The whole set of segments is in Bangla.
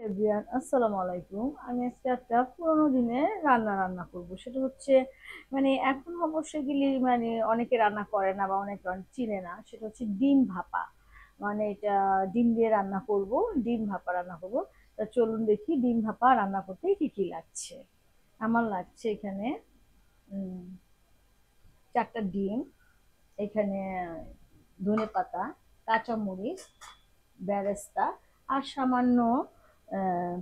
এভরিওয়ান, আসসালামু আলাইকুম। আমি আজকে একটা পুরোনো দিনের রান্না করব। সেটা হচ্ছে এখন অবশ্য এগুলি অনেকে রান্না করে না বা অনেকে চিনে না। সেটা হচ্ছে ডিম ভাপা। এটা ডিম দিয়ে রান্না করব, ডিম ভাপা রান্না করব। তা চলুন দেখি ডিম ভাপা রান্না করতে কি কি লাগছে। আমার লাগছে এখানে উম 4টা ডিম, এখানে ধনেপাতা, কাঁচামরিচ, বেরেস্তা আর সামান্য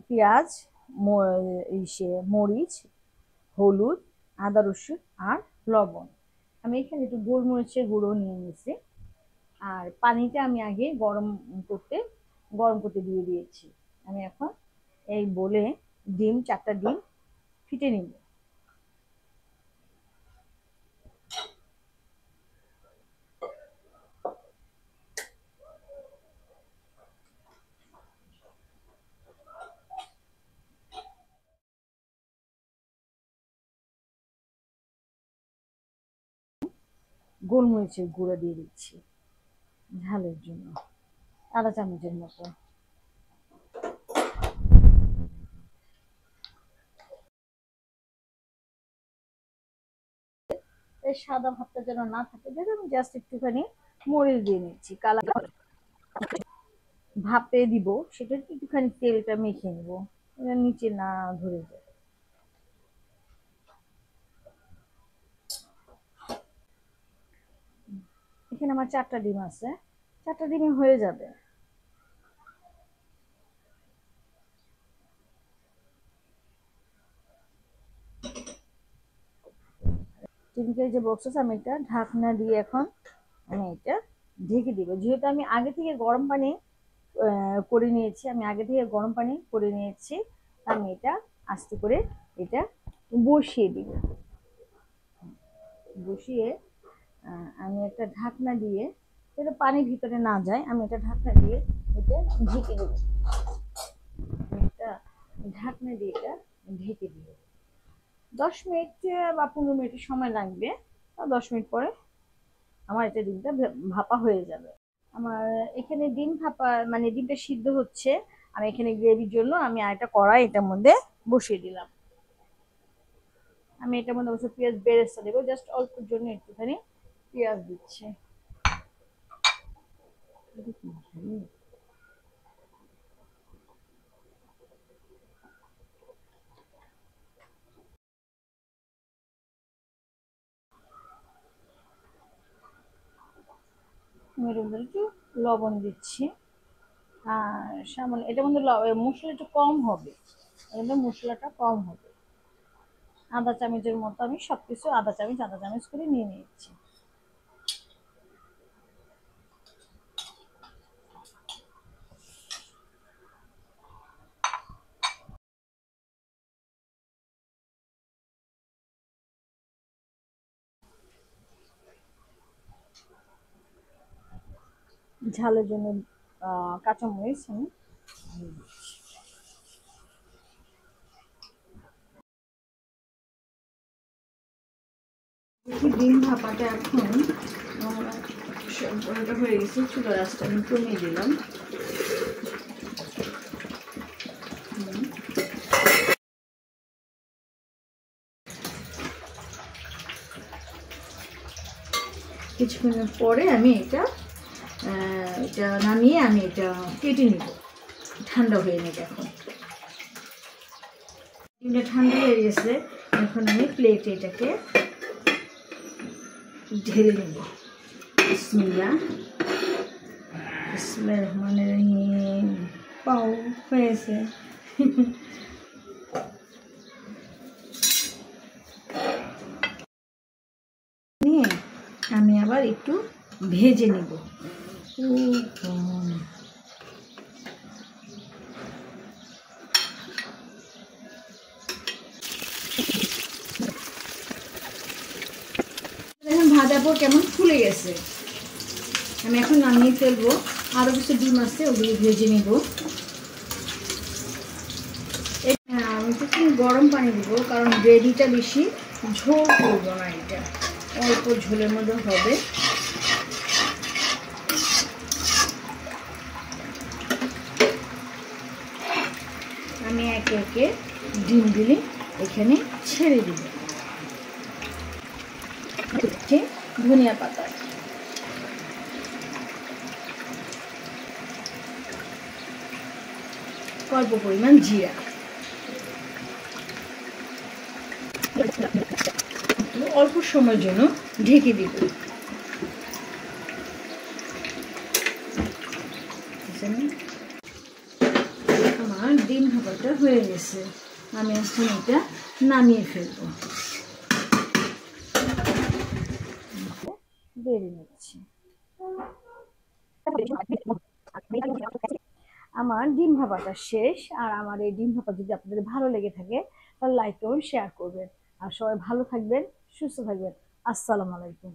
পেঁয়াজ, মরিচ, হলুদ, আদা রসুন আর লবণ। আমি এখানে একটু গোলমরিচের গুঁড়ো নিয়ে নিয়েছি। আর পানিটা আমি আগে গরম করতে দিয়ে দিয়েছি। আমি এখন এই বলে 4টা ডিম ফিটে নিব। গোলমরিচের গুঁড়ো দিয়ে দিচ্ছি ঝালের জন্য, আধা চামচের মতো। এই সাদা ভাবটা যেন না থাকে, যেন আমি জাস্ট একটুখানি মরিচ দিয়ে নিচ্ছি কালার। ভাপে দিব সেটা একটুখানি তেলটা মেখে নিব, নিচে না ধরে যায়। এখানে আমার 4টা ডিম আছে, 4টা ডিমে হয়ে যাবে। ডিমকে যে বক্স আছে, আমি এটা ঢাকনা দিয়ে এখন আমি এটা ঢেকে দিব। যেহেতু আমি আগে থেকে গরম পানি করে নিয়েছি, আমি এটা আস্তে করে এটা বসিয়ে দিব। বসিয়ে আমি একটা ঢাকনা দিয়ে, যাতে পানি ভিতরে না যায়, আমি এটা ঢাকনা দিয়ে এটা ঢেকে দেবো। এটা ঢাকনা দিয়ে এটা ঢেকে দিব। 10 মিনিট বা 15 মিনিট সময় লাগবে। 10 মিনিট পরে আমার এটা ডিমটা ভাপা হয়ে যাবে। আমার এখানে ডিম ভাপা ডিমটা সিদ্ধ হচ্ছে। আমি এখানে গ্রেভির জন্য আমি আরেকটা কড়াই এটার মধ্যে বসিয়ে দিলাম। আমি এটার মধ্যে অবশ্য পেঁয়াজ বেরেস্তা দেবো, জাস্ট অল্পের জন্য একটুখানি পেঁয়াজ দিচ্ছি। এর মধ্যে একটু লবণ দিচ্ছি। আর সামান্য এটার মধ্যে মশলা একটু কম হবে, মশলাটা কম হবে। আধা চামচের মতো আমি সবকিছু আধা চামচ করে নিয়ে নিচ্ছি। ঝালের জন্য কাঁচামরিচ আমি ডিম ভাপাটা এখন হয়ে গেছে। চুলার আঁচটা আমি কমিয়ে দিলাম। কিছুক্ষণের পরে আমি এটা নামিয়ে আমি এটা কেটে নিব। ঠান্ডা হয়ে নেবে এখন। ডিমটা ঠান্ডা হয়ে গেছে, এখন আমি প্লেটে এটাকে ঢেলে নেব। বিসমিল্লাহ, বিসমিল্লাহির রহমানির রহিম। পাও হয়েছে। নিয়ে আমি আবার একটু ভেজে নেব। এখন ভাজার পর কেমন ফুলে গেছে, আমি এখন নামিয়ে ফেলবো। আরো কিছু ডিম আছে, ওগুলো ভেজে নেব। আমি একটু গরম পানি দিব, কারণ গ্রেভিটা বেশি ঝোল করবো না, এটা অল্প ঝোলের মধ্যে হবে। আমি একে একে ডিমগুলি এখানে ছেড়ে দিব। ধনিয়া পাতা, অল্প পরিমাণ জিরা, অল্প সময়ের জন্য ঢেকে দিব। আমার ডিম ভাপাটা হয়ে গেছে, আমি এখন এটা নামিয়ে ফেলবো। বেড়ে নিচ্ছি। আমার ডিম ভাপাটা শেষ। আর আমার এই ডিম ভাপা যদি আপনাদের ভালো লেগে থাকে তাহলে লাইক করুন, শেয়ার করবেন। আর সবাই ভালো থাকবেন, সুস্থ থাকবেন। আসসালামু আলাইকুম।